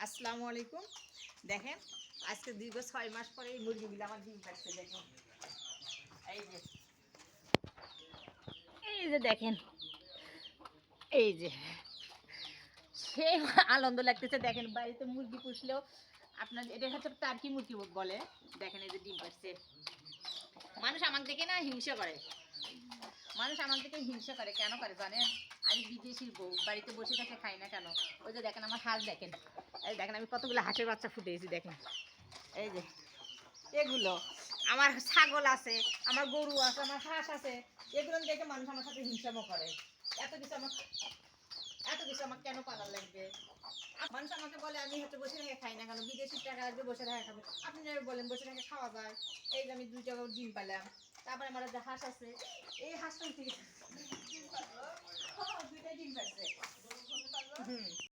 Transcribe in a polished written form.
আসসালামু আলাইকুম। দেখেন আজকে দীর্ঘ ৬ মাস পরে এই মুরগিগুলো আমার ডিম পাড়ছে। দেখেন এই যে দেখেন এই যে সে আনন্দ লাগতেছে। দেখেন বাড়িতে মুরগি পুষলেও আপনার এটা হচ্ছে টার্কি মুরগি বলে। দেখেন এই যে ডিম পাড়ছে। মানুষ আমাকে দেখে না হিংসা করে, মানুষ আমার থেকে হিংসা করে। কেন করে জানেন? আমি বিদেশির বউ, বাড়িতে বসে থেকে খাই না কেন? ওই যে দেখেন আমার হাঁস, দেখেন এই দেখেন আমি কতগুলো হাঁসের বাচ্চা ফুটেছি। দেখেন এই যে এগুলো, আমার ছাগল আছে, আমার গরু আছে, আমার হাঁস আছে। এগুলো দেখে মানুষ আমার সাথে হিংসামো করে। এত কিছু আমার কেন পালার লাগবে? মানুষ আমাকে বলে আমি হয়তো বসে থেকে খাই না কেন? বিদেশি টাকা আসবে বসে থেকে খাবো। আপনি বলেন বসে থেকে খাওয়া যায়? এই যে আমি 2টা ডিম পাইলাম, তারপরে আমার যে হাঁস আছে, এই হাঁসটা থেকে 2টা ডিম পাচ্ছে। হুম।